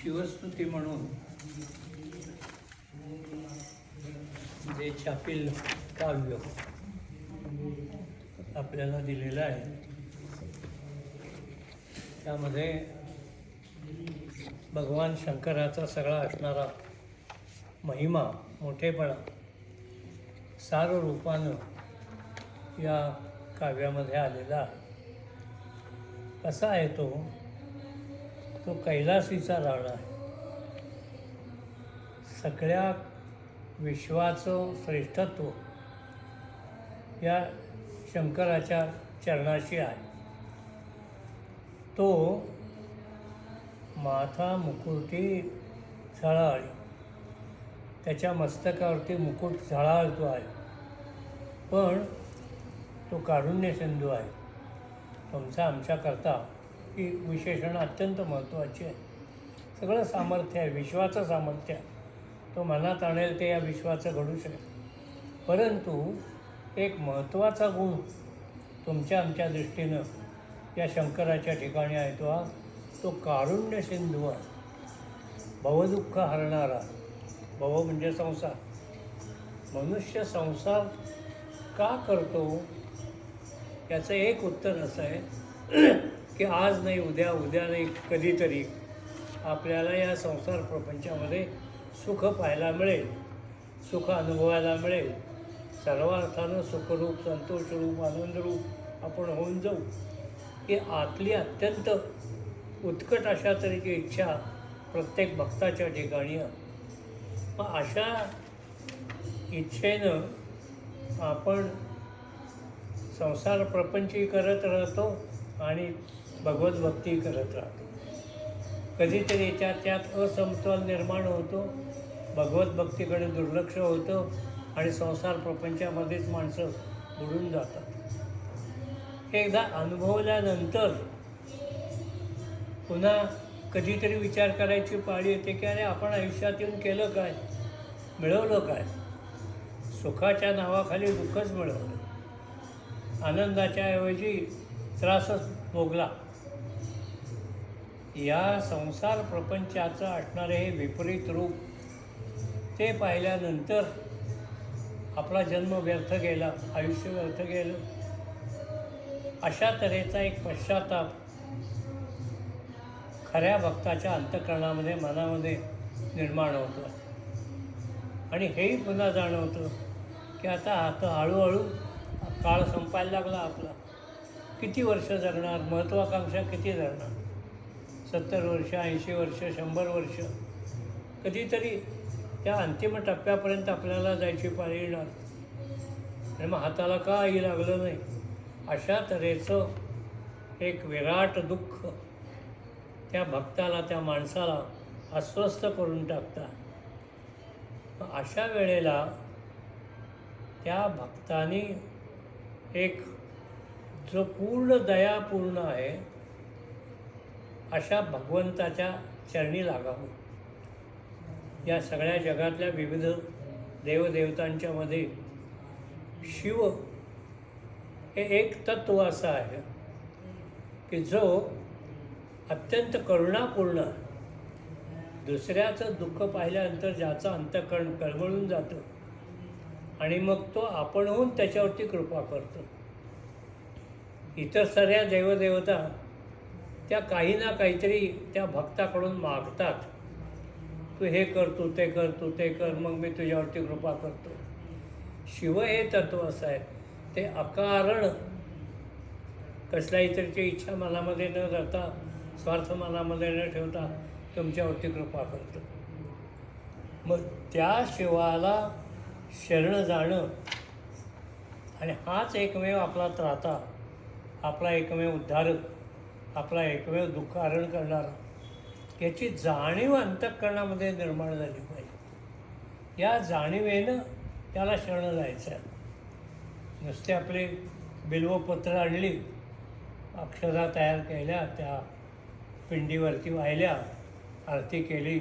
शिवस्तुती म्हणून जे छापील काव्य आपल्याला दिलेलं आहे त्यामध्ये भगवान शंकराचा सगळा असणारा महिमा, मोठेपणा सार रूपानं या काव्यामध्ये आलेला आहे. कसा आहे तो कैलासीचा राणा आहे. सगळ्या विश्वाचं श्रेष्ठत्व या शंकराच्या चरणाशी आहे. तो माथा मुकुटी झळाळी, त्याच्या मस्तकावरती मुकुट झळाळतो आहे, पण तो कारुण्य सिंधू आहे. तुमचा आमच्याकरता ही विशेषणं अत्यंत महत्त्वाची आहे. सगळं सामर्थ्य आहे, विश्वाचं सामर्थ्य आहे. तो मनात आणेल ते या विश्वाचं घडू शकेल. परंतु एक महत्त्वाचा गुण तुमच्या आमच्या दृष्टीनं या शंकराच्या ठिकाणी आहे तो कारुण्य सिंधू आहे. भवदुःख हरणारा. भव म्हणजे संसार. मनुष्य संसार का करतो याचं एक उत्तर असं आहे की आज नाही उद्या, उद्या नाही कधीतरी आपल्याला या संसार प्रपंचामध्ये सुख पाहायला मिळेल, सुख अनुभवायला मिळेल. सर्व अर्थानं सुखरूप, संतोषरूप, आनंदरूप आपण होऊन जाऊ ही आतली अत्यंत उत्कट अशा तऱ्हेची इच्छा प्रत्येक भक्ताच्या ठिकाणी आहे. मग अशा इच्छेनं आपण संसार प्रपंचही करत राहतो आणि भगवत भक्ती करत राहतो. कधीतरी त्यात असमतोल निर्माण होतो, भगवत भक्तीकडे दुर्लक्ष होतं आणि संसार प्रपंचामध्येच माणसं बुडून जातात. एकदा अनुभवल्यानंतर पुन्हा कधीतरी विचार करायची पाळी येते की अरे आपण आयुष्यात येऊन केलं काय, मिळवलं काय? सुखाच्या नावाखाली दुःखच मिळवलं, आनंदाच्या ऐवजी त्रासच भोगला. या संसार प्रपंचाचं असणारे हे विपरीत रूप ते पाहिल्यानंतर आपला जन्म व्यर्थ गेला, आयुष्य व्यर्थ गेलं. अशा तऱ्हेचा एक पश्चाताप खऱ्या भक्ताच्या अंतःकरणामध्ये, मनामध्ये निर्माण होतो आणि हेही पुन्हा जाणवतं की आता हळूहळू काळ संपायला लागला आपला. किती वर्ष जगणार, महत्त्वाकांक्षा किती जगणार? 70 वर्ष, 80 वर्ष, 100 वर्ष. कधीतरी त्या अंतिम टप्प्यापर्यंत आपल्याला जायची पाळी येणार आणि मग हाताला काही लागलं नाही. अशा तऱ्हेचं एक विराट दुःख त्या भक्ताला, त्या माणसाला अस्वस्थ करून टाकतात. अशा वेळेला त्या भक्तानी एक जो पूर्ण दयापूर्ण आहे अशा भगवंताच्या चरणी लागावं. या सगळ्या जगातल्या विविध देवदेवतांच्या मध्ये शिव हे एक तत्त्व असं आहे की जो अत्यंत करुणापूर्ण आहे. दुसऱ्याचं दुःख पाहिल्यानंतर ज्याचं अंतःकरण कळवळून जातं आणि मग तो आपण होऊन त्याच्यावरती कृपा करतो. इतर सर्व देवदेवता त्या काही ना काहीतरी त्या भक्ताकडून मागतात. तू हे कर, तू ते कर, तू ते कर, मग मी तुझ्यावरती कृपा करतो. शिव हे तत्त्व असं आहे, ते अकारण कसल्याही तरीची इच्छा मनामध्ये न धरता, स्वार्थ मनामध्ये न ठेवता तुमच्यावरती कृपा करतो. मग त्या शिवाला शरण जाणं आणि हाच एकमेव आपला त्राता, आपला एकमेव उद्धारक, आपला एकमेव दुःखहरण करणारा, याची जाणीव अंतःकरणामध्ये निर्माण झाली पाहिजे. या जाणीवेनं त्याला शरण जायचं आहे. नुसते आपले बिल्वपत्र आणली, अक्षरा तयार केल्या, त्या पिंडीवरती वाहिल्या, आरती केली,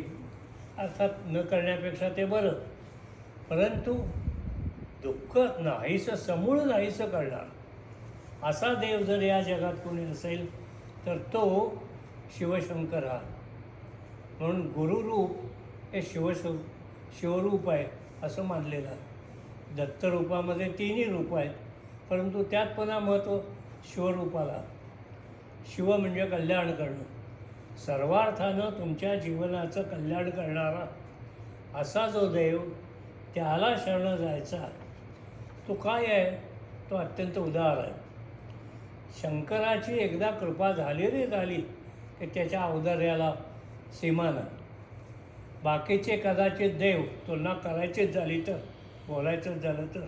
अर्थात न करण्यापेक्षा ते बरं. परंतु दुःख नाहीसं, समूळ नाहीसं करणार असा देव जर या जगात कोणी असेल तर तो शिवशंकर हा. म्हणून गुरुरूप हे शिवरूप आहे असं मानलेलं आहे. दत्तरूपामध्ये तिन्ही रूप आहेत, परंतु त्यात पुन्हा महत्त्व शिवरूपाला. शिव म्हणजे कल्याण करणं, सर्वार्थानं तुमच्या जीवनाचं कल्याण करणारा असा जो देव, त्याला शरण जायचा. तो काय आहे? तो अत्यंत उदार आहे. शंकराची एकदा कृपा झाली रे झाली की त्याच्या औदार्याला सीमा नाही. बाकीचे कदाचित देव तुलना करायचीच झाली तर, बोलायचंच झालं तर,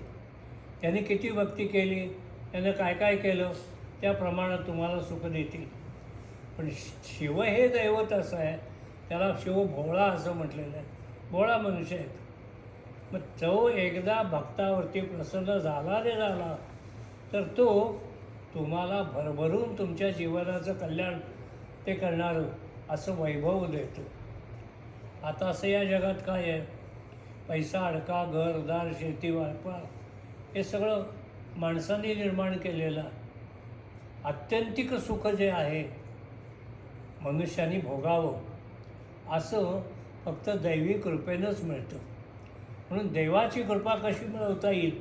त्यांनी किती भक्ती केली, त्यानं काय काय केलं, त्या प्रमाणात तुम्हाला सुख देतील. पण शिव हे दैवत असं आहे, त्याला शिव भोळा असं म्हटलेलं आहे. भोळा मनुष्य आहेत. मग तो एकदा भक्तावरती प्रसन्न झाला रे झाला तर तो तुम्हाला भरभरून तुमच्या जीवनाचं कल्याण ते करणारं असं वैभव देतो. आता असं या जगात काय आहे? पैसा, अडका, घरदार, शेती, व्यापार हे सगळं माणसांनी निर्माण केलेलं आत्यंतिक सुख जे आहे मनुष्याने भोगावं, असं फक्त दैवी कृपेनंच मिळतं. म्हणून देवाची कृपा कशी मिळवता येईल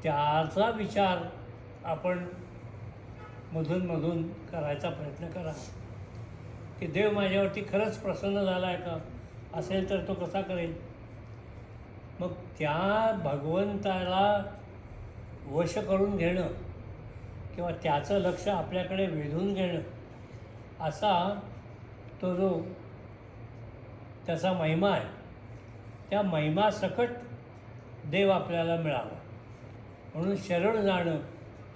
त्याचा विचार आपण मधून करायचा प्रयत्न करा. की देव माझ्यावरती खरंच प्रसन्न झाला आहे का? असेल तर तो कसा करेल? मग त्या भगवंताला वश करून घेणं किंवा त्याचं लक्ष आपल्याकडे वेधून घेणं, असा तो जो त्याचा महिमा आहे, त्या महिमासकट देव आपल्याला मिळावा. म्हणून शरण जाणं,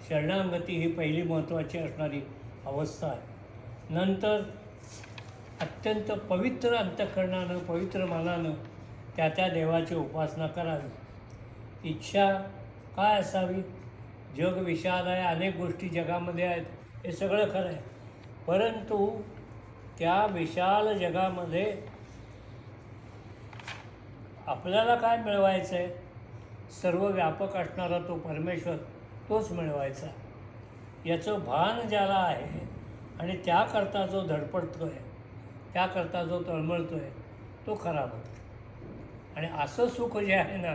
शरणागती ही पहिली महत्त्वाची असणारी अवस्था आहे. नंतर अत्यंत पवित्र अंतःकरणानं, पवित्र मनानं त्या देवाची उपासना करावी. इच्छा काय असावी? जग विशाल आहे, अनेक गोष्टी जगामध्ये आहेत, हे सगळं खरं आहे. परंतु त्या विशाल जगामध्ये आपल्याला काय मिळवायचं आहे? सर्व व्यापक असणारा तो परमेश्वर, तोच मिळवायचा. याचं भान ज्याला आहे आणि त्याकरता जो धडपडतो आहे, त्याकरता जो तळमळतो आहे, तो खरा भक्त. आणि असं सुख जे आहे ना,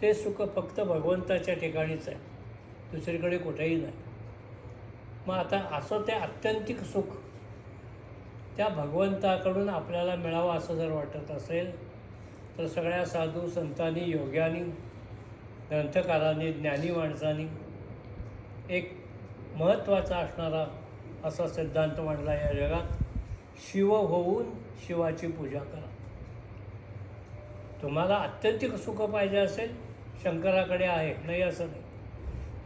ते सुख फक्त भगवंताच्या ठिकाणीच आहे, दुसरीकडे कुठेही नाही. मग आता असं ते आत्यंतिक सुख त्या भगवंताकडून आपल्याला मिळावं असं जर वाटत असेल तर सगळ्या साधू संतांनी, योग्यांनी, ग्रंथकारांनी, ज्ञानी माणसांनी एक महत्त्वाचा असणारा असा सिद्धांत मांडला या जगात: शिव होऊन शिवाची पूजा करा. तुम्हाला आत्यंतिक सुख पाहिजे असेल, शंकराकडे आहे, नाही असं नाही.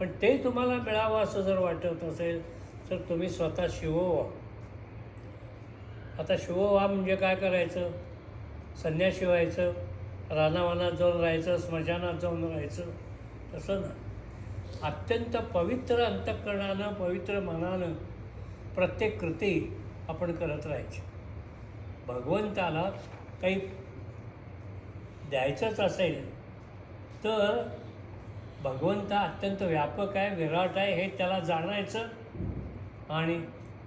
पण ते तुम्हाला मिळावं असं जर वाटत असेल तर तुम्ही स्वतः शिव व्हा. आता शिव व्हा म्हणजे काय करायचं? संन्यासी व्हायचं, रानावनात जाऊन राहायचं, स्मशानात जाऊन राहायचं, तसं ना. अत्यंत पवित्र अंतःकरणानं, पवित्र मनानं प्रत्येक कृती आपण करत राहायची. भगवंताला काही द्यायचंच असेल तर भगवंत अत्यंत व्यापक आहे, विराट आहे, हे त्याला जाणायचं आणि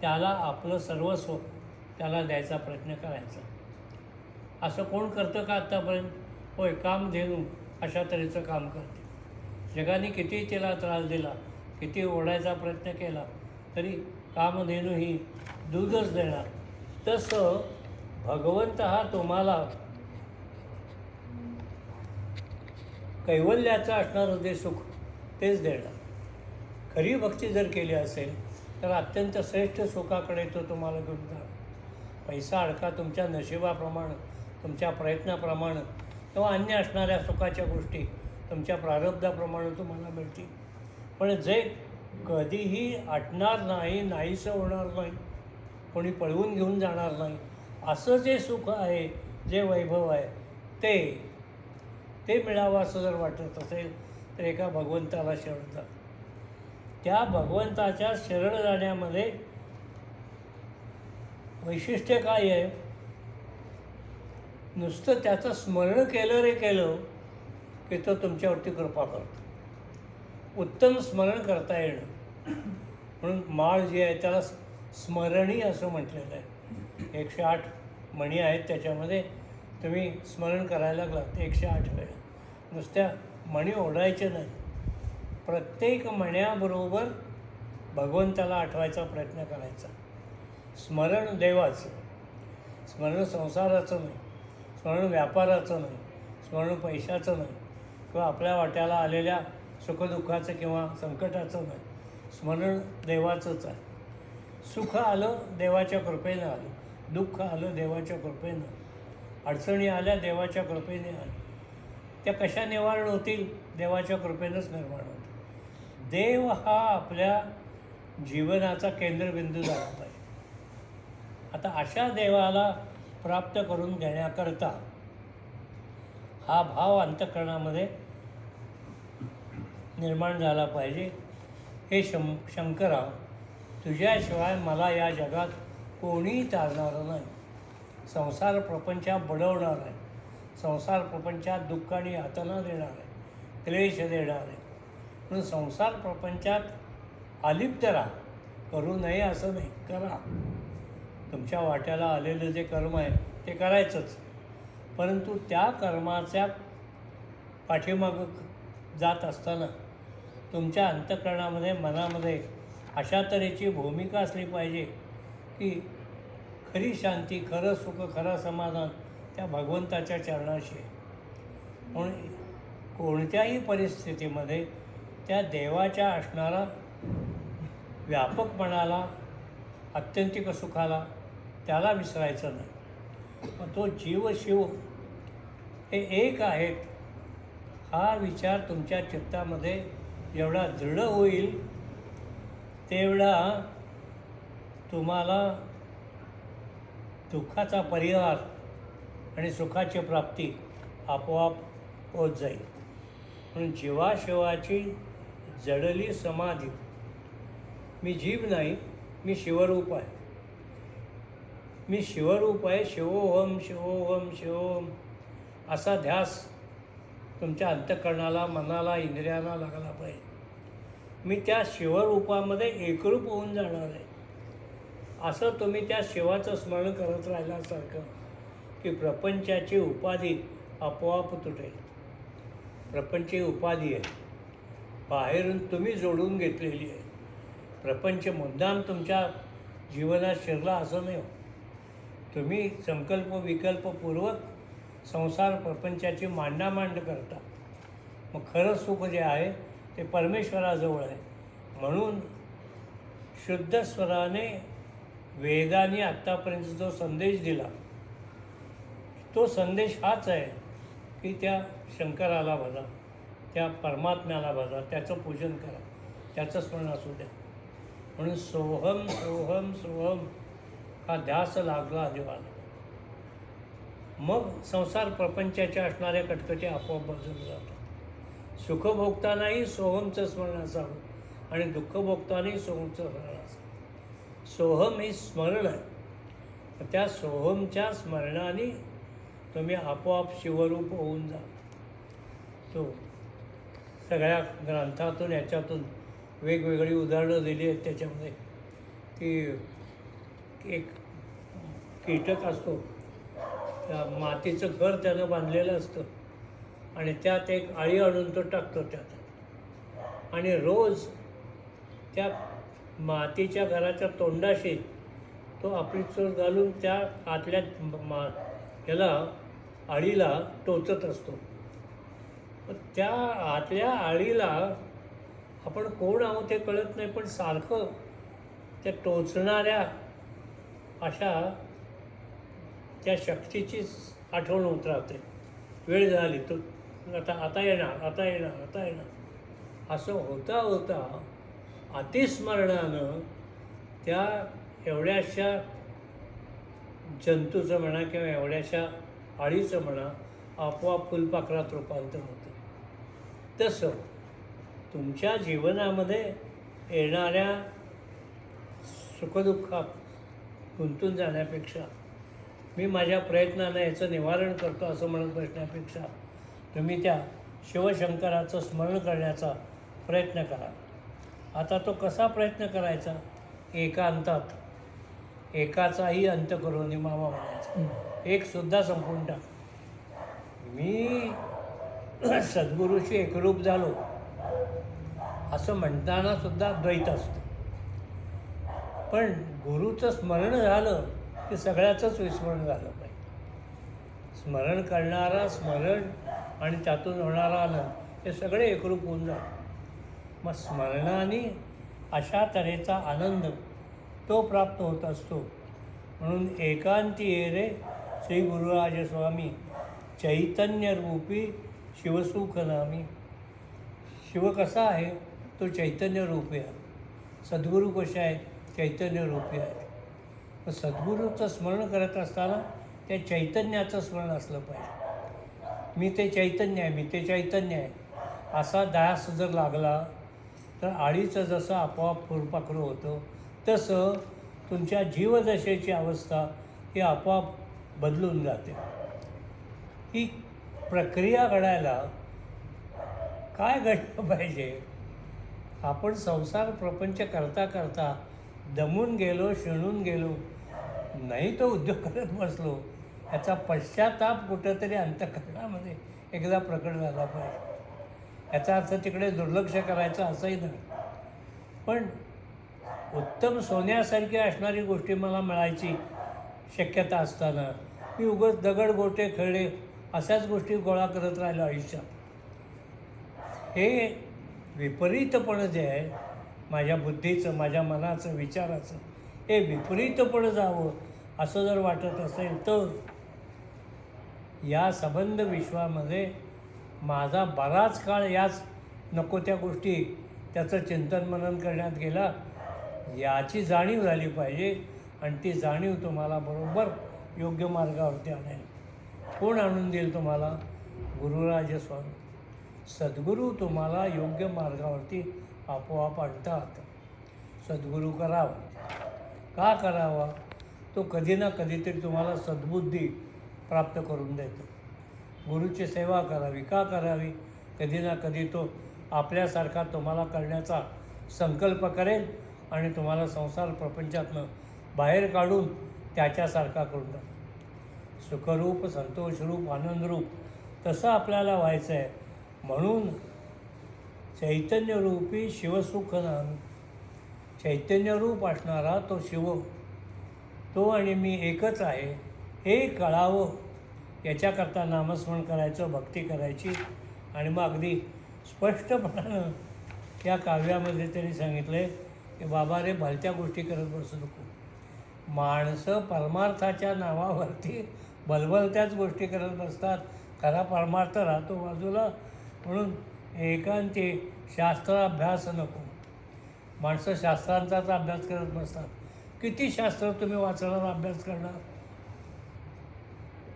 त्याला आपलं सर्वस्व त्याला द्यायचा प्रयत्न करायचा. असं कोण करतं का आत्तापर्यंत? होय, कामधेनू अशा तऱ्हेचं काम करते. जगाने किती तिला त्रास दिला, किती ओढायचा प्रयत्न केला, तरी कामधेनू ही दूधच देणार. तसं भगवंत हा तुम्हाला कैवल्याचं असणारं जे सुख तेच देणार. खरी भक्ती जर केली असेल तर अत्यंत श्रेष्ठ सुखाकडे तो तुम्हाला घेऊन जाणार. पैसा अडका तुमच्या नशिबाप्रमाणे, तुमच्या प्रयत्नाप्रमाणे किंवा अन्य असणाऱ्या सुखाच्या गोष्टी तुमच्या प्रारब्धाप्रमाणे तुम्हाला मिळतील. पण जे कधीही आटणार नाही, नाहीसं होणार नाही, कोणी पळवून घेऊन जाणार नाही, असं जे सुख आहे, जे वैभव आहे, ते मिळावं असं जर वाटत असेल तर एका भगवंताला शरण जा. त्या भगवंताच्या शरण जाण्यामध्ये वैशिष्ट्य काय आहे? नुसतं त्याचं स्मरण केलं रे केलं की तो तुमच्यावरती कृपा करतो. उत्तम स्मरण करता येणं म्हणून माळ जी आहे त्याला स्मरणी असं म्हटलेलं आहे. 108 मणी आहेत त्याच्यामध्ये तुम्ही स्मरण करायला लागलात 108 वेळा. नुसत्या मणी ओढायचे नाही, प्रत्येक मण्याबरोबर भगवंताला आठवायचा प्रयत्न करायचा. स्मरण देवाचं, स्मरण संसाराचं नाही, स्मरण व्यापाराचं नाही, स्मरण पैशाचं नाही, किंवा आपल्या वाट्याला आलेल्या सुखदुःखाचं किंवा संकटाचं नाही. स्मरण देवाचंच आहे. सुख आलं देवाच्या कृपेनं आलं, दुःख आलं देवाच्या कृपेनं, अडचणी आल्या देवाच्या कृपेने आल्या. त्या कशा निवारण होतील? देवाच्या कृपेनंच निर्माण होतील. देव हा आपल्या जीवनाचा केंद्रबिंदू झाला पाहिजे. आता अशा देवाला प्राप्त करून घेण्याकरता हा भाव अंतःकरणामध्ये निर्माण झाला पाहिजे. हे शंकरा, तुझ्याशिवाय मला या जगात कोणीही तारणारं नाही. संसार प्रपंचात बुडवणार आहे, संसार प्रपंचात दुःख आणि यातना देणार आहे, क्लेश देणार आहे. म्हणून संसार प्रपंचात अलिप्त राहा, करू नये असं नाही, करा. तुमच्या वाट्याला आलेलं जे कर्म आहे ते करायचंच, परंतु त्या कर्माच्या पाठीमागं जात असताना तुमच्या अंतःकरणामध्ये, मनामध्ये अशा तऱ्हेची भूमिका असली पाहिजे की खरी शांती, खरं सुख, खरं समाधान त्या भगवंताच्या चरणाशी आहे. म्हणून कोणत्याही परिस्थितीमध्ये त्या देवाच्या असणारा व्यापकपणाला, आत्यंतिक सुखाला त्याला विसरायचं नाही. मग तो जीव शिव हे एक आहेत हा विचार तुमच्या चित्तामध्ये जेवढा दृढ होईल तेवढा तुम्हाला दुःखाचा परिहार आणि सुखाची प्राप्ती आपोआप होत जाईल. म्हणून जीवाशिवाची जडली समाधी. मी जीव नाही, मी शिवरूप आहे, मी शिवरूप आहे. शिवोहम शिवोहम शिवोहम असा ध्यास तुमच्या अंतःकरणाला, मनाला, इंद्रियांना लागला पाहिजे. मी त्या शिवरूपामध्ये एकरूप होऊन जाणार आहे असं तुम्ही त्या शिवाचं स्मरण करत राहिल्यासारखं की प्रपंचाची उपाधी आपोआप तुटेल. प्रपंच उपाधी आहे, बाहेरून तुम्ही जोडून घेतलेली आहे. प्रपंच मुद्दाम तुमच्या जीवनात शिरला असं नाही. तुम्ही संकल्प विकल्पपूर्वक संसार प्रपंचाची मांडामांड करता. मग खरं सुख जे आहे ते परमेश्वराजवळ आहे. म्हणून शुद्ध स्वराने वेदांनी आत्तापर्यंत जो संदेश दिला तो संदेश हाच आहे की त्या शंकराला भजा, त्या परमात्म्याला भजा, त्याचं पूजन करा, त्याचं स्मरण असू द्या. म्हणून सोहम सोहम सोहम हा ध्यास लागला देवाला. मग संसार प्रपंचाच्या असणाऱ्या कटकटी आपोआप बाजूला जातात. सुख भोगतानाही सोहमचं स्मरण असावं आणि दुःख भोगतानाही सोहमचं स्मरण असावं. सोहम ही स्मरण आहे. त्या सोहमच्या स्मरणाने तुम्ही आपोआप शिवरूप होऊन जा. तो सगळ्या ग्रंथातून याच्यातून वेगवेगळी उदाहरणं दिली आहेत. त्याच्यामध्ये की एक कीटक असतो, त्या मातीचं घर त्यानं बांधलेलं असतं आणि त्यात एक आळी आणून तो टाकतो त्यात, आणि रोज त्या मातीच्या घराच्या तोंडाशी तो आपली चोच घालून त्या आतल्या याला आळीला टोचत असतो. त्या आतल्या आळीला आपण कोण आहोत हे कळत नाही, पण सारखं त्या टोचणाऱ्या अशा त्या शक्तीची आठवण होत राहते. वेळ झाली तो आता येणार, आता येणार, आता येणार असं होता होता अतिस्मरणानं त्या एवढ्याशा जंतूचं म्हणा किंवा एवढ्याशा आळीचं म्हणा आपोआप फुलपाखरात रूपांतर होतं. तसं तुमच्या जीवनामध्ये येणाऱ्या सुखदुःखात गुंतून जाण्यापेक्षा, मी माझ्या प्रयत्नानं याचं निवारण करतो असं म्हणत बसण्यापेक्षा तुम्ही त्या शिवशंकराचं स्मरण करण्याचा प्रयत्न करा. आता तो कसा प्रयत्न करायचा? एकांतात एकाचाही अंत करून मामा म्हणायचा, एक सुद्धा संपून टाक. मी सद्गुरूशी एकरूप झालो असं म्हणताना सुद्धा द्वैत असतं. पण गुरुचं स्मरण झालं की सगळ्याचंच विस्मरण झालं पाहिजे. स्मरण करणारा स्मरण आणि त्यातून होणारा आनंद हे सगळे एकरूप होऊन जातं. मग स्मरणाने अशा तऱ्हेचा आनंद तो प्राप्त होत असतो. म्हणून एकांती ये रे श्री गुरुराज स्वामी, चैतन्य रूपी शिवसुख नामी. शिव कसा आहे? तो चैतन्य रूपी आहे. सद्गुरू कसे आहेत? चैतन्य रूपी आहे. मग सद्गुरूचं स्मरण करत असताना त्या चैतन्याचं स्मरण असलं पाहिजे. मी ते चैतन्य आहे, मी ते चैतन्य आहे असा ध्यास जर लागला तर आळीचं जसं आपोआप फुलपाखरू होतं तसं तुमच्या जीवदशेची अवस्था ही आपोआप बदलून जाते. ही प्रक्रिया घडायला काय घडलं पाहिजे? आपण संसार प्रपंच करता करता दमून गेलो, शिणून गेलो, नाही तो उद्योग करत बसलो, याचा पश्चाताप कुठंतरी अंतःकरणामध्ये एकदा प्रकट झाला पाहिजे. याचा अर्थ तिकडे दुर्लक्ष करायचं असंही नाही. पण उत्तम सोन्यासारखी असणारी गोष्टी मला मिळायची शक्यता असताना मी उगाच दगड गोटे खेळले अशाच गोष्टी गोळा करत राहिलो आयुष्यात. हे विपरीतपणं जे आहे माझ्या बुद्धीचं, माझ्या मनाचं, विचाराचं, हे विपरीतपणं जावं असं जर वाटत असेल तर या संबंध विश्वामध्ये माझा बराच काळ याच नको त्या गोष्टी त्याचं चिंतन मनन करण्यात गेला. याची जाणीव झाली पाहिजे आणि ती जाणीव तुम्हाला बरोबर योग्य मार्गावरती आणेल. कोण आणून देईल तुम्हाला? गुरुराज स्वामी. सद्गुरू तुम्हाला योग्य मार्गावरती आपोआप आणतात. सद्गुरू करावा. का करावा? तो कधी ना कधीतरी तुम्हाला सद्बुद्धी प्राप्त करून देतो. गुरुची सेवा करावी. का करावी? कधी ना कधी तो आपल्यासारखा तुम्हाला करण्याचा संकल्प करेल आणि तुम्हाला संसार प्रपंचातनं बाहेर काढून त्याच्यासारखा करून टाकेल. सुखरूप, संतोषरूप, आनंदरूप तसं आपल्याला व्हायचं आहे. म्हणून चैतन्यरूपी शिवसुख नाम. चैतन्यरूप असणारा तो शिव, तो आणि मी एकच आहे हे कळावं याच्याकरता नामस्मरण करायचं, भक्ती करायची. आणि मग अगदी स्पष्टपणानं या काव्यामध्ये त्यांनी सांगितलं आहे की बाबा रे, भलत्या गोष्टी करत बसू नको. माणसं परमार्थाच्या नावावरती भलभलत्याच गोष्टी करत बसतात. खरा परमार्थ राहतो बाजूला. म्हणून एकांती शास्त्राभ्यास नको. माणसं शास्त्रांचाच अभ्यास करत बसतात. किती शास्त्र तुम्ही वाचणार, अभ्यास करणार?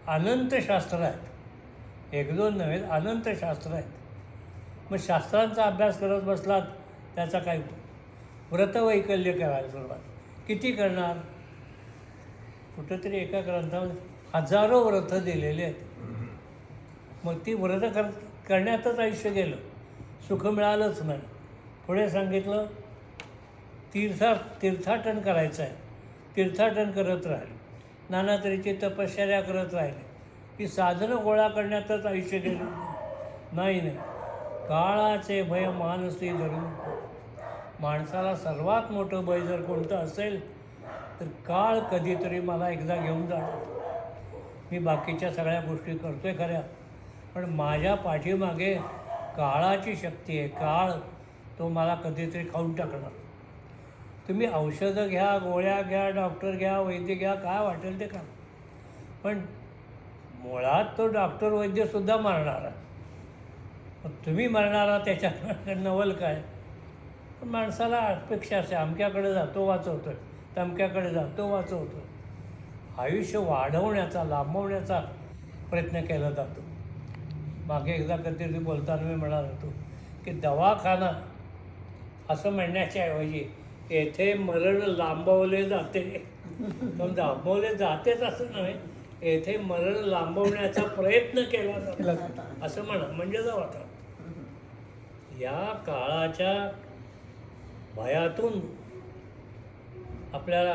अनंत शास्त्र आहेत, एक दोन नव्हे, अनंत शास्त्र आहेत. मग शास्त्रांचा अभ्यास करत बसलात त्याचा काय? व्रतवैकल्य करायला सुरुवात किती करणार? कुठंतरी एका ग्रंथामध्ये हजारो व्रतं दिलेली आहेत. मग ती व्रतं करण्यातच आयुष्य गेलं, सुख मिळालंच नाही. पुढे सांगितलं तीर्थाटन करायचं आहे. तीर्थाटन करत राहिले, नाना तऱ्हेची तपश्चर्या करत राहिले. ही साधनं गोळा करण्यातच आयुष्य गेलं. नाही नाही, काळाचे भय मानसी धरू नको. माणसाला सर्वात मोठं भय जर कोणतं असेल तर काळ कधीतरी मला एकदा घेऊन जाणार. मी बाकीच्या सगळ्या गोष्टी करतोय खऱ्या, पण माझ्या पाठीमागे काळाची शक्ती आहे. काळ तो मला कधीतरी खाऊन टाकणार. तुम्ही औषधं घ्या, गोळ्या घ्या, डॉक्टर घ्या, वैद्य घ्या, काय वाटेल ते का, पण मुळात तो डॉक्टर वैद्यसुद्धा मारणारा. तुम्ही मरणारा त्याच्यात नवल काय? पण माणसाला अपेक्षा असते, अमक्याकडे जातो वाचवतो आहे, तमक्याकडे जातो वाचवतो. आयुष्य वाढवण्याचा, लांबवण्याचा प्रयत्न केला जातो. मागे एकदा कधीतरी बोलताना मी म्हणाल होतो की दवाखाना असं म्हणण्याच्या ऐवजी येथे मरण लांबवले जाते. पण लांबवले जातेच असं नव्हे, येथे मरण लांबवण्याचा प्रयत्न केला जातो असं म्हणा, म्हणजे दवाखाना. या काळाच्या भयातून आपल्याला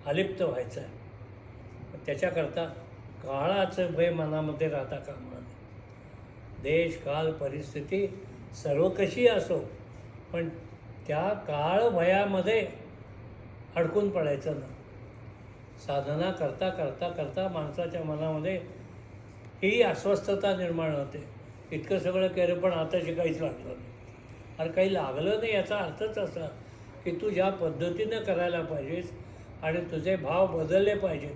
अलिप्त व्हायचं आहे. त्याच्याकरता काळाचं भय मनामध्ये राहता कामा नये. देश काल परिस्थिती सर्व कशी असो, पण त्या काळ भयामध्ये अडकून पडायचं ना. साधना करता करता करता माणसाच्या मनामध्ये ही अस्वस्थता निर्माण होते. इतकं सगळं केलं पण आताशी काहीच लागलं नाही. अरे काही लागलं नाही याचा अर्थच असा की तू ज्या पद्धतीनं करायला पाहिजेस आणि तुझे भाव बदलले पाहिजेत,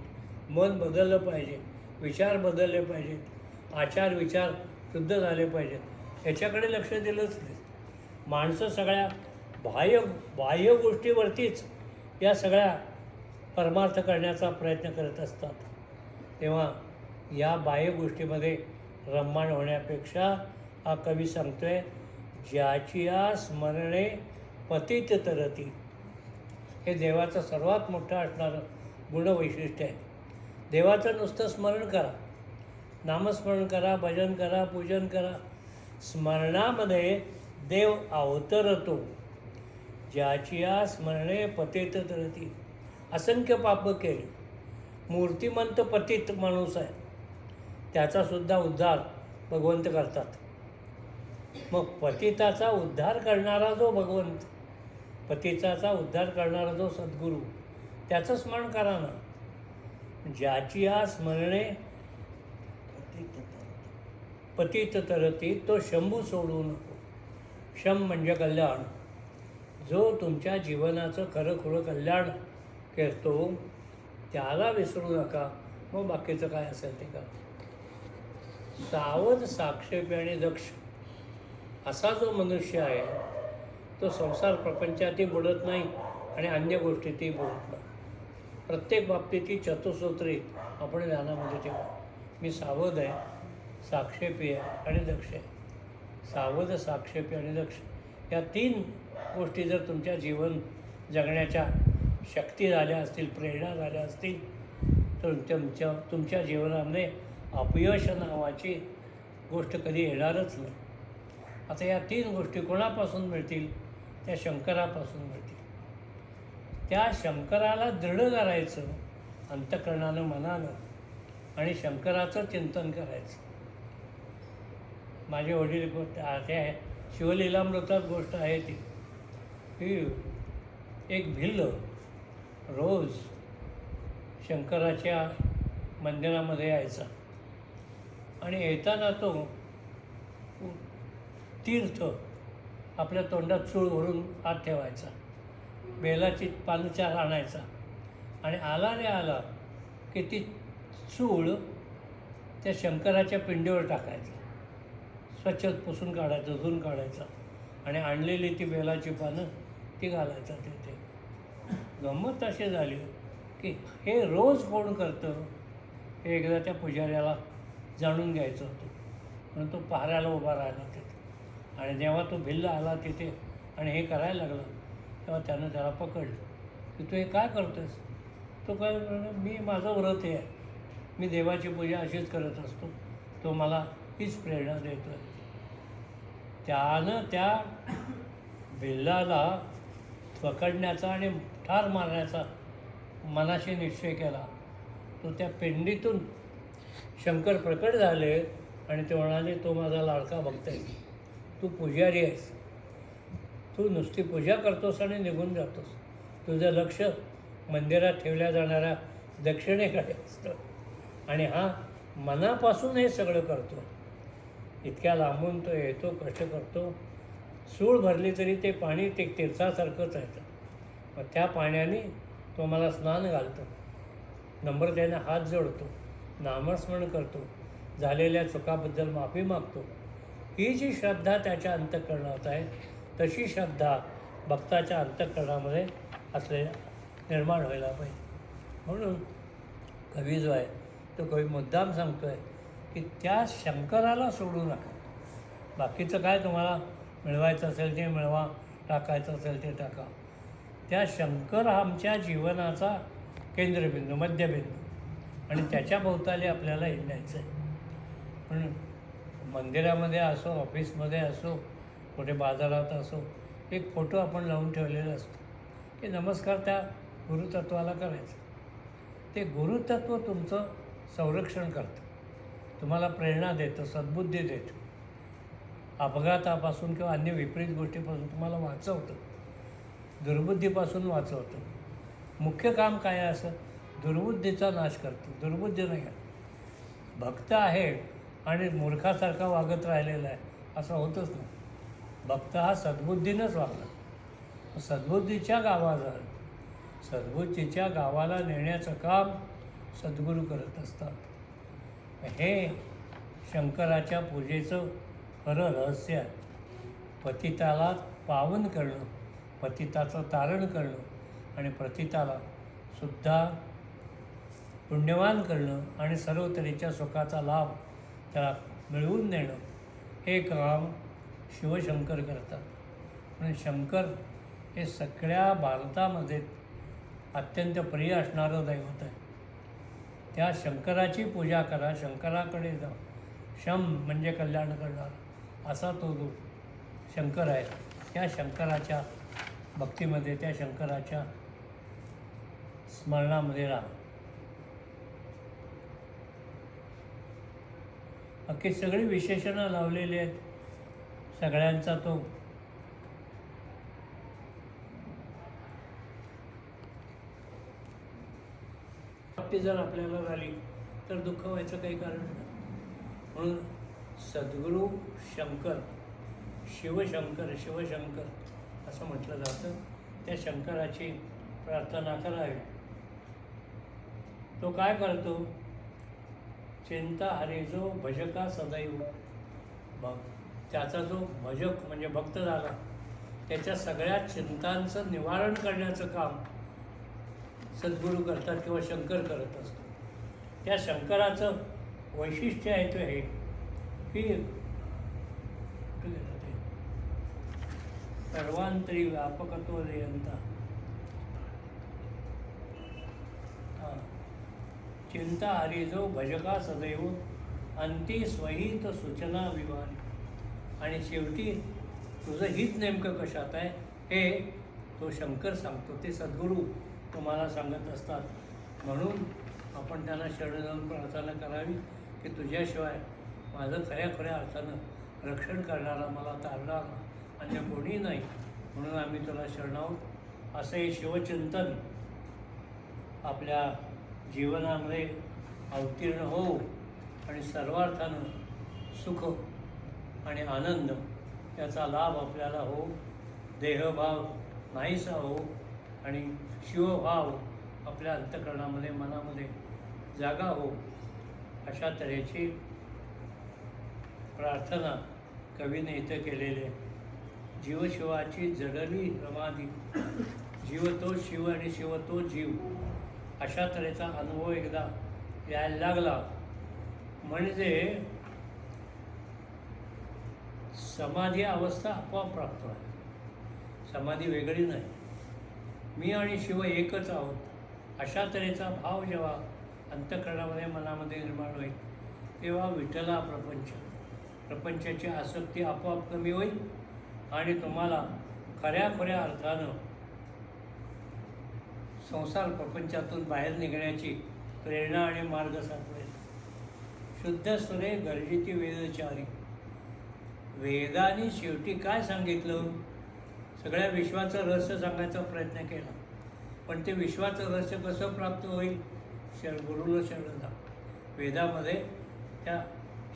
मन बदललं पाहिजे, विचार बदलले पाहिजेत, आचार विचार शुद्ध झाले पाहिजेत, याच्याकडे लक्ष दिलंच नाही. माणसं सगळ्या बाह्य गोष्टीवरतीच या सगळ्या परमार्थ करण्याचा प्रयत्न करत असतात. तेव्हा या बाह्य गोष्टीमध्ये रममाण होण्यापेक्षा हा कवी सांगतोय, ज्याची या स्मरणे पतित तरती. हे देवाचं सर्वात मोठं असणारं गुणवैशिष्ट्य आहे. देवाचं नुसतं स्मरण करा, नामस्मरण करा, भजन करा, पूजन करा. स्मरणामध्ये देव अवतरतो. ज्याची या स्मरणे पतित तरती. असंख्य पापं केली, मूर्तिमंत पतित माणूस आहे, त्याचासुद्धा उद्धार भगवंत करतात. मग पतिताचा उद्धार करणारा जो भगवंत, पतिताचा उद्धार करणारा जो सद्गुरू, त्याचं स्मरण करा ना. ज्याची या स्मरणे पतित तरती, तो शंभू सोडू नको. शम म्हणजे कल्याण. जो तुमच्या जीवनाचं खरं कल्याण करतो त्याला विसरू नका. मग बाकीचं काय असेल ते करा. सावध, साक्षेपी आणि दक्ष असा जो मनुष्य आहे तो संसार प्रपंचातही बुडत नाही आणि अन्य गोष्टीतही बुडत नाही. प्रत्येक बाबतीत ही चतुसूत्री आपण ध्यानामध्ये ठेवा. मी सावध आहे, साक्षेपी आहे आणि दक्ष आहे. सावध, साक्षेपी आणि दक्ष या 3 गोष्टी जर तुमच्या जीवन जगण्याच्या शक्ती झाल्या असतील, प्रेरणा झाल्या असतील, तर तुमच्या जीवनामध्ये अपयश नावाची गोष्ट कधी येणारच नाही. आता या 3 गोष्टी कोणापासून मिळतील? त्या शंकरापासून मिळतील. त्या शंकराला दृढ करायचं अंतःकरणानं, मनानं, आणि शंकराचं चिंतन करायचं. माझे वडील गोष्ट आहे, शिवलीलामृतात गोष्ट आहे ती, की एक भिल्ल रोज शंकराच्या मंदिरामध्ये यायचा आणि येताना तो तीर्थ आपल्या तोंडात चूळ भरून आत ठेवायचा, बेलाची पानं 4 आणायचा आणि आला की ती चूळ त्या शंकराच्या पिंडीवर टाकायचा, स्वच्छ पुसून काढायचं, धुवून काढायचं आणि आणलेली ती बेलाची पानं ती घालायचं तिथे. गंमत अशी झाली की हे रोज कोण करतं हे एकदा त्या पुजाऱ्याला जाणून घ्यायचं होतं. म्हणून तो पहाऱ्याला उभा राहिला तिथे. आणि जेव्हा तो भिल्ल आला तिथे आणि हे करायला लागला तेव्हा त्यानं त्याला पकडलं की तू हे काय करतो आहेस? तो काय म्हणतो, मी माझं व्रत हे आहे, मी देवाची पूजा अशीच करत असतो, तो मला हीच प्रेरणा देतो आहे. त्यानं त्या भिल्लाला पकडण्याचा आणि ठार मारण्याचा मनाशी निश्चय केला. तो त्या पिंडीतून शंकर प्रकट झाले आणि ते म्हणाले, तो माझा लाडका भक्त आहे, तू पुजारी आहेस, तू नुसती पूजा करतोस आणि निघून जातोस, तुझं लक्ष मंदिरात ठेवल्या जाणाऱ्या दक्षिणेकडे असतं आणि हा मनापासून हे सगळं करतो. इतक्या लांबून तो येतो, कष्ट करतो, सूळ भरली तरी ते पाणी ते तीर्थासारखंच आहे. मग त्या पाण्याने तो मला स्नान घालतो, नम्रतेने हात जोडतो, नामस्मरण करतो, झालेल्या चुकाबद्दल माफी मागतो. ही जी श्रद्धा त्याच्या अंतःकरणात आहे तशी श्रद्धा भक्ताच्या अंतःकरणामध्ये निर्माण व्हायला पाहिजे. म्हणून कवी जो आहे तो कवी मुद्दाम सांगतो आहे की त्या शंकराला सोडू नका. बाकीचं काय तुम्हाला मिळवायचं असेल ते मिळवा, टाकायचं असेल ते टाका. त्या शंकर आमच्या जीवनाचा केंद्रबिंदू, मध्यबिंदू, आणि त्याच्या भोवताली आपल्याला हिंडायचं आहे. म्हणून मंदिरामध्ये असो, ऑफिसमध्ये असो, कुठे बाजारात असो, एक फोटो आपण लावून ठेवलेला असतो की नमस्कार त्या गुरुतत्वाला करायचा. ते गुरुतत्व तुमचं संरक्षण करतं, तुम्हाला प्रेरणा देतं, सद्बुद्धी देतं, अपघातापासून किंवा अन्य विपरीत गोष्टीपासून तुम्हाला वाचवतं, दुर्बुद्धीपासून वाचवतं. मुख्य काम काय आहे? असं दुर्बुद्धीचा नाश करतो. दुर्बुद्धी नाही आहे. भक्त आहे आणि मूर्खासारखा वागत राहिलेला आहे असं होतच नाही. भक्त हा सद्बुद्धीनंच वागला. सद्बुद्धीच्या गावाला नेण्याचं काम सद्गुरू करत असतात. हे शंकराच्या पूजेचं खरं रहस्य आहे. पतिताला पावन करणं, पतिताचं तारण करणं आणि पतिताला सुद्धा पुण्यवान करणं आणि सर्व तऱ्हेच्या सुखाचा लाभ त्याला मिळवून देणं, हे काम शिवशंकर करतात. आणि शंकर हे सगळ्या भारतामध्ये अत्यंत प्रिय असणारं दैवत आहे. त्या शंकराची पूजा करा, शंकराकडे जा. शम म्हणजे कल्याण करणार असा तो जो शंकर आहे, त्या शंकराच्या भक्तीमध्ये, त्या शंकराच्या स्मरणामध्ये राहा. अख्खी सगळी विशेषणं लावलेली आहेत. सगळ्यांचा तो प्राप्ती जर आपल्याला झाली तर दुःख व्हायचं काही कारण नाही. म्हणून सद्गुरू शंकर, शिवशंकर असं म्हटलं जातं. त्या शंकराची प्रार्थना करावी. तो काय करतो? चिंता हरिजो भजका सदैव. त्याचा जो भजक म्हणजे भक्त झाला, त्याच्या सगळ्या चिंतांचं निवारण करण्याचं काम सद्गुरू करतात किंवा शंकर करत असतो. त्या शंकराचं वैशिष्ट्य आहे ते हे की सर्वांतरी व्यापकत्व देयंता. चिंता हरिजो भजका सदैव अंती स्वहित सूचना विवान. आणि शेवटी तुझं हित नेमकं कशात आहे हे तो शंकर सांगतो, ते सद्गुरू तुम्हाला सांगत असतात. म्हणून आपण त्यांना शरण जाऊन प्रार्थना करावी की तुझ्याशिवाय माझं खऱ्या अर्थानं रक्षण करणारा, मला तारणारा अन्य कोणी नाही, म्हणून आम्ही तुला शरण आहोत. असं हे शिवचिंतन आपल्या जीवनामध्ये अवतीर्ण हो आणि सर्वार्थानं सुख आणि आनंद याचा लाभ आपल्याला हो. देहभाव नाहीसा हो आणि शिवभाव आपल्या अंतःकरणामध्ये, मनामध्ये जागा हो. अशा तऱ्हेची प्रार्थना कवीने इथं केलेली आहे. जीवशिवाची जडली रमादी, जीव तो शिव आणि शिव तो जीव. अशा तऱ्हेचा अनुभव एकदा यायला लागला म्हणजे समाधी अवस्था आपोआप प्राप्त आहे. समाधी वेगळी नाही. मी आणि शिव एकच आहोत. अशा तऱ्हेचा भाव जेव्हा अंतःकरणामध्ये, मनामध्ये निर्माण होईल तेव्हा विठ्ठला प्रपंचाची आसक्ती आपोआप कमी होईल आणि तुम्हाला खऱ्या अर्थानं संसार प्रपंचातून बाहेर निघण्याची प्रेरणा आणि मार्ग सापडेल. शुद्ध सुरे गरजेची वेदचारी. वेदाने शेवटी काय सांगितलं? सगळ्या विश्वाचं रहस्य सांगायचा प्रयत्न केला. पण ते विश्वाचं रहस्य कसं प्राप्त होईल? गुरुला शरण जा. वेदामध्ये त्या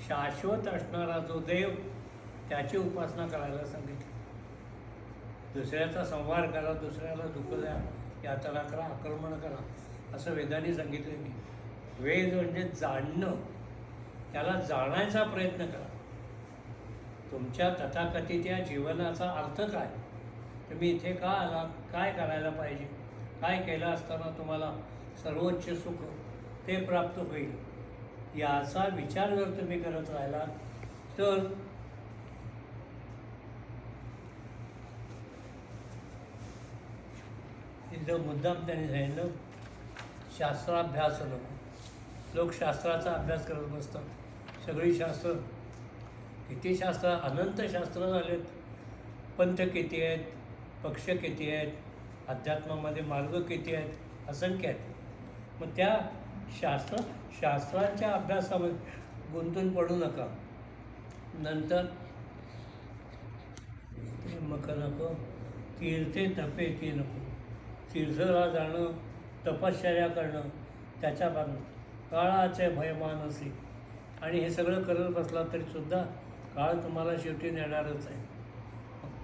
शाश्वत असणारा जो देव त्याची उपासना करायला सांगितली. दुसऱ्याचा संहार करा, दुसऱ्याला दुःख द्या, यातना करा, आक्रमण करा असं वेदाने सांगितलं नाही. वेद म्हणजे जाणणं, त्याला जाणायचा प्रयत्न करा. तुमच्या तथाकथित या जीवनाचा अर्थ काय? तुम्ही इथे का आला? काय करायला पाहिजे? काय केलं असताना तुम्हाला सर्वोच्च सुख ते प्राप्त होईल? याचा विचार जर तुम्ही करत राहिला तर इथं मुद्दाम त्यांनी सांगितलं शास्त्राभ्यास नको. लोक शास्त्राचा अभ्यास करत बसतात. सगळी शास्त्र, किती शास्त्र, अनंत शास्त्र झालेत. पंथ किती आहेत, पक्ष किती आहेत, अध्यात्मामध्ये मार्ग किती आहेत, असंख्य आहेत. मग त्या शास्त्रांच्या अभ्यासामध्ये गुंतून पडू नका. नंतर मग नको, तीर्थे तपे ती नको. तीर्थला जाणं, तपश्चर्या करणं, त्याच्या बाजून काळाचे भय मानसी. आणि हे सगळं करत बसला तरीसुद्धा काळ तुम्हाला शेवटी नेणारच आहे.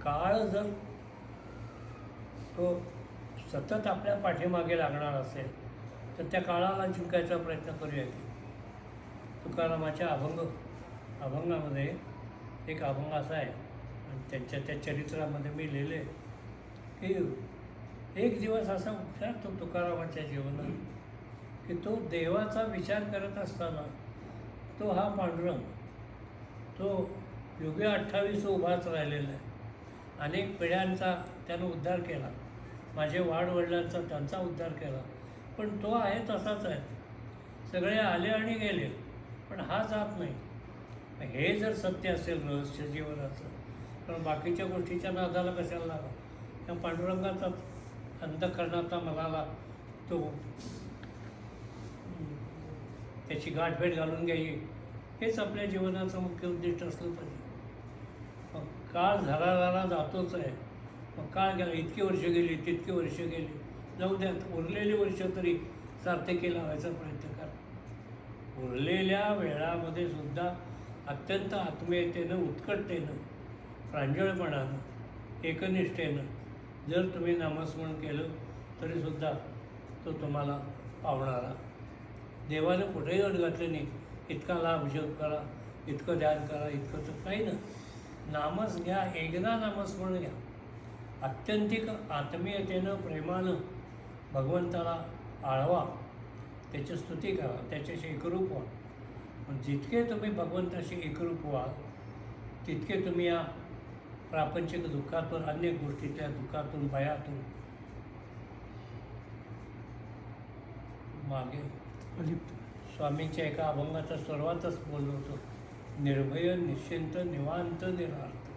काळ जर तो सतत आपल्या पाठीमागे लागणार असेल तर त्या काळाला जिंकायचा प्रयत्न करूया की. तुकारामाच्या अभंगामध्ये एक अभंग असा आहे आणि त्यांच्या त्या चरित्रामध्ये मी लिहिले की एक दिवस असा उठतो तुकारामाच्या जीवनात की तो देवाचा विचार करत असताना तो हा पांडुरंग तो युगे 28 उभाच राहिलेला आहे. अनेक पिढ्यांचा त्यानं उद्धार केला, माझे वाडवडिलांचा त्यांचा उद्धार केला, पण तो आहे तसाच आहे. सगळे आले आणि गेले पण हा जात नाही. हे जर सत्य असेल रहस्य जीवनाचं तर बाकीच्या गोष्टीच्या नादाला कशाला लागा. त्या पांडुरंगाचाच अंतःकरणाचा मनाला तो त्याची गाठभेट घालून घ्यायची, हेच आपल्या जीवनाचं मुख्य उद्दिष्ट असलं पाहिजे. मग काळ झरा जातोच आहे. मग काळ गेला, इतकी वर्ष गेली, तितकी वर्ष गेली, जाऊ द्या, उरलेली वर्ष तरी सार्थकी लावायचा प्रयत्न करा. उरलेल्या वेळामध्ये सुद्धा अत्यंत आत्मीयतेनं, उत्कटतेनं, प्रांजळपणानं, एकनिष्ठेनं जर तुम्ही नामस्मरण केलं तरीसुद्धा तो तुम्हाला पावणारा. देवानं कुठेही अट घातली नाही, इतका लाभ जप करा, इतकं ध्यान करा, इतकं तर काही ना. नामच घ्या, एकदा नामस्मरण घ्या. आत्यंतिक आत्मीयतेनं, प्रेमानं भगवंताला आळवा, त्याची स्तुती करा, त्याच्याशी एकरूप व्हा. पण जितके तुम्ही भगवंताशी एकरूप व्हाल तितके तुम्ही या प्रापंचिक दुःखातून, अनेक गोष्टीच्या दुःखातून, भयातून मागे. स्वामींच्या एका अभंगाचा सर्वातच बोललो होतो, निर्भय, निश्चिंत, निवांत, निरार्थ.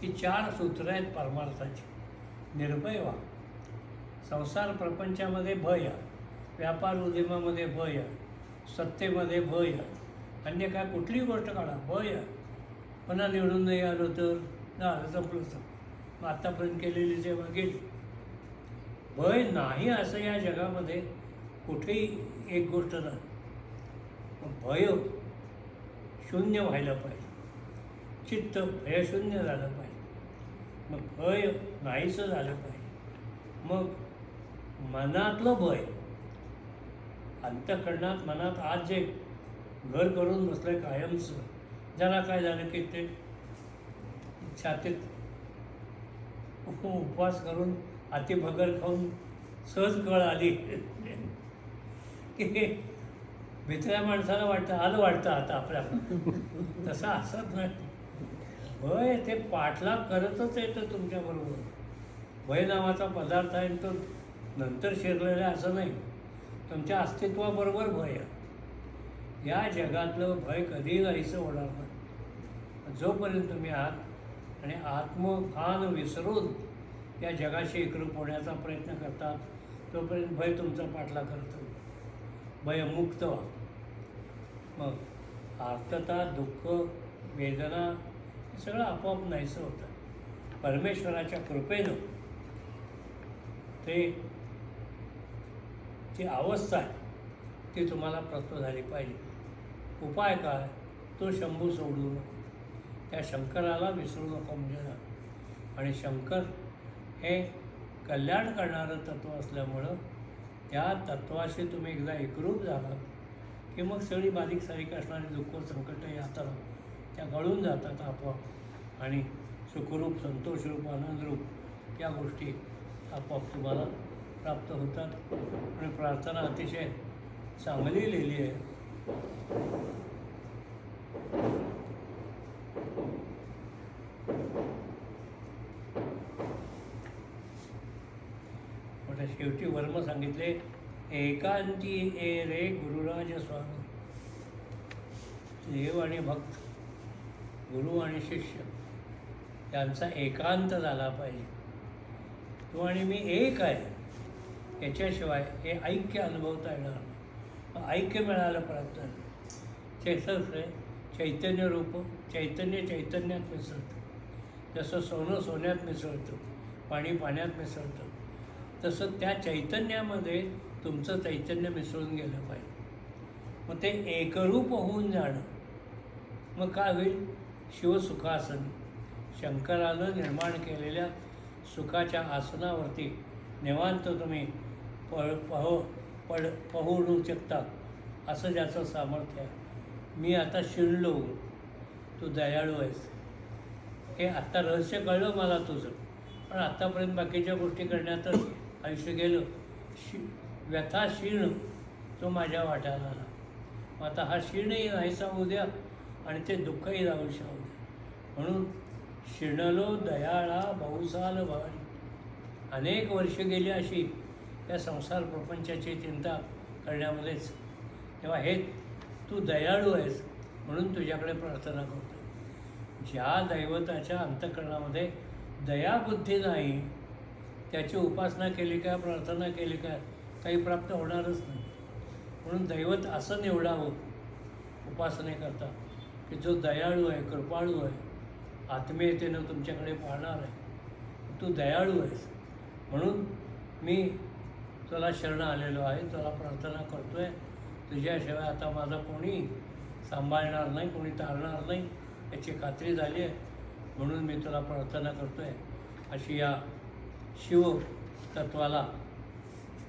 ही 4 सूत्र आहेत परमार्थाची. निर्भय व्हा. संसार प्रपंचामध्ये भय, व्यापार उद्यमामध्ये भय, सत्तेमध्ये भय, अन्य काय कुठलीही गोष्ट काढा भय. पुन्हा निवडून नाही आलो तर झालं, संपलंच. मग आत्तापर्यंत केलेली सेवा गेली. भय नाही असं या जगामध्ये कुठेही एक गोष्ट नाही. मग भय शून्य व्हायला पाहिजे, चित्त भयशून्य झालं पाहिजे. मग भय नाहीसं झालं पाहिजे. मग मनातलं भय, अंतःकरणात मनात आज जे घर करून बसलं कायमचं, ज्याला काय झालं की ते छातीत उपवास करून अतिभगर खाऊन सहज कळ आली की भितऱ्या माणसाला वाटतं आता आपल्या तसं असत नाही. भय ते पाठलाग करतच येतं तुमच्याबरोबर. भय नावाचा पदार्थ आहे, तो नंतर शिरलेला असं नाही, तुमच्या अस्तित्वाबरोबर भय. या जगातलं भय कधीही नाहीसं होणार नाही जोपर्यंत तुम्ही आहात आणि आत्मभान विसरून या जगाशी एकरूप होण्याचा प्रयत्न करतात, तोपर्यंत भय तुमचा पाठलाग करतं. भयमुक्त व्हा. मग आर्तता, दुःख, वेदना हे सगळं आपोआप नाहीसं होतं. परमेश्वराच्या कृपेनं ती अवस्था आहे ती तुम्हाला प्राप्त झाली पाहिजे. उपाय काय? तो शंभू सोडू नको, त्या शंकराला विसरू नको म्हणजे ना. आणि शंकर हे कल्याण करणारं तत्त्व असल्यामुळं त्या तत्त्वाशी तुम्ही एकदा एकरूप झाला की मग सगळी बारीक सारीक असणारी दुःख, संकट, यातना त्या गळून जातात आपोआप आणि सुखरूप, संतोषरूप, आनंदरूप या गोष्टी आपोआप तुम्हाला प्राप्त होतात. आणि प्रार्थना अतिशय चांगली लिहिली आहे. मोठ्या शेवटी वर्म सांगितले, एकांती ए रे गुरुराज स्वामी. देव आणि भक्त, गुरु आणि शिष्य यांचा एकांत झाला पाहिजे. तू आणि मी एक आहे याच्याशिवाय हे ऐक्य अनुभवता येणार नाही. मग ऐक्य मिळालं पाहिजे. चैतन्य चैतन्य रूप, चैतन्य चैतन्यात मिसळतं. जसं सोनं सोन्यात मिसळतं, पाणी पाण्यात मिसळतं, तसं त्या चैतन्यामध्ये तुमचं चैतन्य मिसळून गेलं पाहिजे. मग ते एकरूप होऊन जाणं. मग काय होईल? शिवसुखासनी, शंकरानं निर्माण केलेल्या सुखाच्या आसनावरती निवांत तुम्ही पहुडू शकता. असं ज्याचं सामर्थ्य आहे. मी आता शिरलो, तू दयाळू आहेस. हे आत्ता रहस्य कळलं मला तुझं, पण आत्तापर्यंत बाकीच्या गोष्टी करण्यातच आयुष्य गेलं. व्यथा क्षीण तो माझ्या वाट्याला आला. मग आता हा क्षीणही नाहीसा होऊ द्या आणि ते दुःखही जाऊ शकू द्या. म्हणून शिणलो दयाळा बहुसाल भारी. अनेक वर्ष गेली अशी या संसार प्रपंचाची चिंता करण्यामध्येच. तेव्हा हे तू दयाळू आहेस म्हणून तुझ्याकडे प्रार्थना करतो. ज्या दैवताच्या अंतःकरणामध्ये दयाबुद्धी नाही, त्याची उपासना केली का, प्रार्थना केली का, काही प्राप्त होणारच नाही. म्हणून दैवत असं निवडावं उपासनेकरता की जो दयाळू आहे, कृपाळू आहे, आत्मीयतेनं तुमच्याकडे पाहणार आहे. तू दयाळू आहेस म्हणून मी तुला शरण आलेलो आहे, तुला प्रार्थना करतो आहे. तुझ्याशिवाय आता माझा कोणी सांभाळणार नाही, कोणी तारणार नाही याची खात्री झाली आहे. म्हणून मी तुला प्रार्थना करतो आहे. अशी या शिवतत्वाला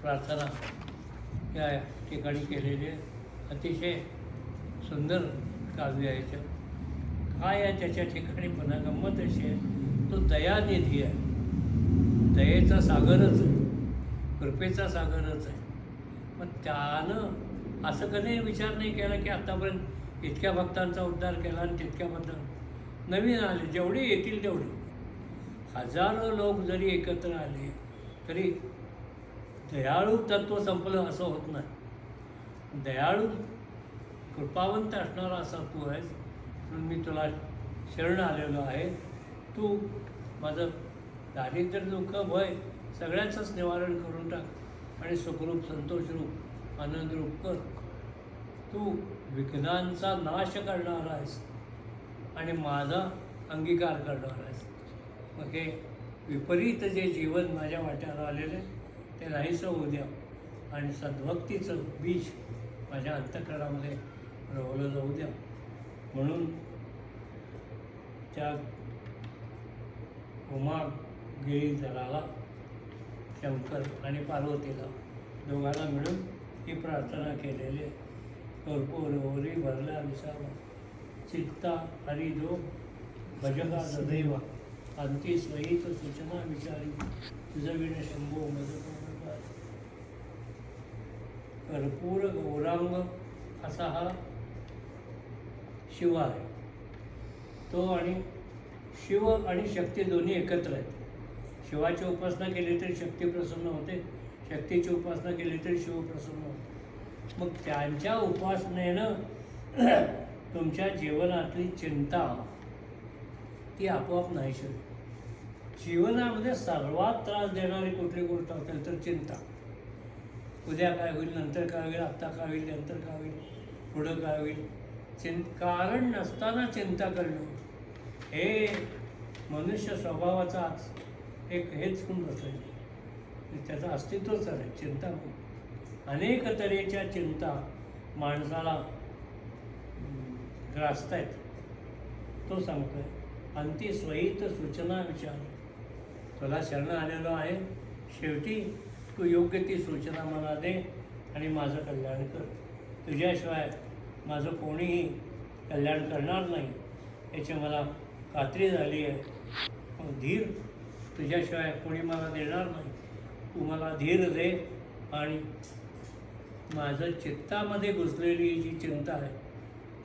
प्रार्थना या ठिकाणी केलेली आहे. अतिशय सुंदर काव्य आहे ते. काय आहे त्याच्या ठिकाणी पुन्हा गंमत अशी आहे, तो दयानिधी आहे. दयेचा सागरच आहे, कृपेचा सागरच आहे. मग त्यानं असं कधी विचार नाही केला की आत्तापर्यंत इतक्या भक्तांचा उद्धार केला आणि तितक्या भक्तांना नवीन आले, जेवढे येतील तेवढे, हजारो लोक जरी एकत्र आले तरी दयाळू तत्त्व संपलं असं होत नाही. दयाळू कृपावंत असणारा असा तू आहेस म्हणून मी तुला शरण आलेलो आहे. तू माझं दारिद्र्य दुःख भय सगळ्याचंच निवारण करून टाक आणि सुखरूप संतोषरूप आनंदरूप कर. तू विघ्नांचा नाश करणार आहेस आणि माझा अंगीकार करणार आहेस. मग हे विपरीत जे जीवन माझ्या वाट्याला आलेले ते नाहीसं होऊ द्या आणि सद्भक्तीचं बीज माझ्या अंतःकरणामध्ये रोवलं जाऊ द्या. म्हणून त्या उमा गिरीधराला, शंकर आणि पार्वतीला दोघांना मिळून ही प्रार्थना केलेली आहे. कर्पूर ओरी भरला विसावा, चित्ता हरिजो भजगा सदैवा, अंती स्वहित सूचना विचारी, तुझं विण शंभो मज. कर्पूर गौरांग असा हा शिव आहे. तो आणि शिव आणि शक्ती दोन्ही एकत्र आहेत. शिवाची उपासना केली तरी शक्ती प्रसन्न होते, शक्तीची उपासना केली तरी शिव प्रसन्न होते. मग त्यांच्या उपासनेनं तुमच्या जीवनातली चिंता ती आपोआप नाहीशी होईल. जीवनामध्ये सर्वात त्रास देणारी कुठली गोष्ट असेल तर चिंता. उद्या काय होईल, नंतर काय होईल, आत्ता काय होईल, नंतर काय होईल, पुढं काय होईल. कारण नसताना चिंता करणं हे मनुष्य स्वभावाचाच एक हेच होऊन बसलेलं, त्याचं अस्तित्वच आहे चिंता. अनेक तऱ्हेच्या चिंता माणसाला ग्रासत आहेत. तो सांगतोय अंती स्वहित सूचना विचार, तुला शरण आलेलो आहे, शेवटी तू योग्य ती सूचना मला दे आणि माझं कल्याण कर. तुझ्याशिवाय माझं कोणीही कल्याण करणार नाही याची मला खात्री झाली आहे. धीर तुझ्याशिवाय कोणी मला देणार नाही. तू मला धीर दे आणि माझं चित्तामध्ये घुसलेली जी चिंता आहे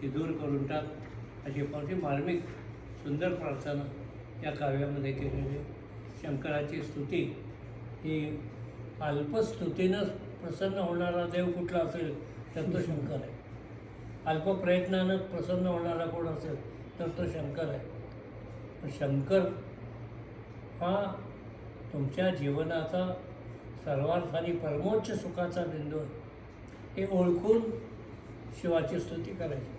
ती दूर करून टाक. अशी फार मार्मिक सुंदर प्रार्थना या काव्यामध्ये केलेली आहे. शंकराची स्तुती ही अल्पस्तुतीनं प्रसन्न होणारा देव कुठला असेल तर तो शंकर आहे. अल्प प्रयत्नानं प्रसन्न होणारा कोण असेल तर तो शंकर आहे. शंकर हा तुमच्या जीवनाचा सर्वार्थाने परमोच्च सुखाचा बिंदू आहे हे ओळखून शिवाची स्तुती करायची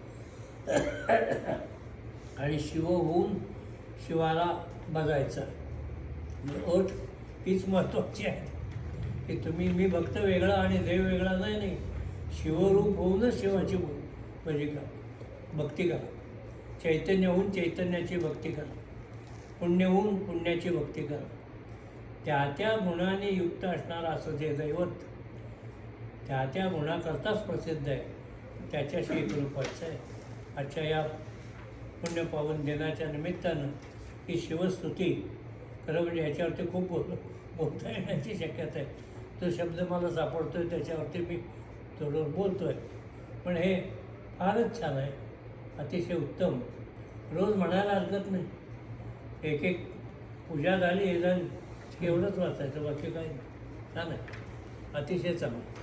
आणि शिव होऊन शिवाला बघायचं. ओठ हीच महत्त्वाची आहे की तुम्ही मी भक्त वेगळा आणि देव वेगळा नाही, शिवरूप होऊनच शिवाची भजी करा, भक्ती करा. चैतन्य होऊन चैतन्याची भक्ती करा, पुण्य होऊन पुण्याची भक्ती करा. त्या गुणाने युक्त असणारं असं जे दैवत त्या गुणाकरताच प्रसिद्ध आहे, त्याच्याशी एकरूप व्हायचं आहे. आजच्या या पुण्यपावन दिनाच्या निमित्तानं ही शिवस्तुती खरं म्हणजे ह्याच्यावरती खूप बोलता येण्याची शक्यता आहे. तो शब्द मला सापडतो आहे त्याच्यावरती मी थोडं बोलतो आहे. पण हे फारच छान आहे, अतिशय उत्तम. रोज म्हणायला हरकत नाही. एक एक पूजा झाली हे झाली एवढंच वाचायचं, बाकी काही नाही. छान आहे, अतिशय चांगलं.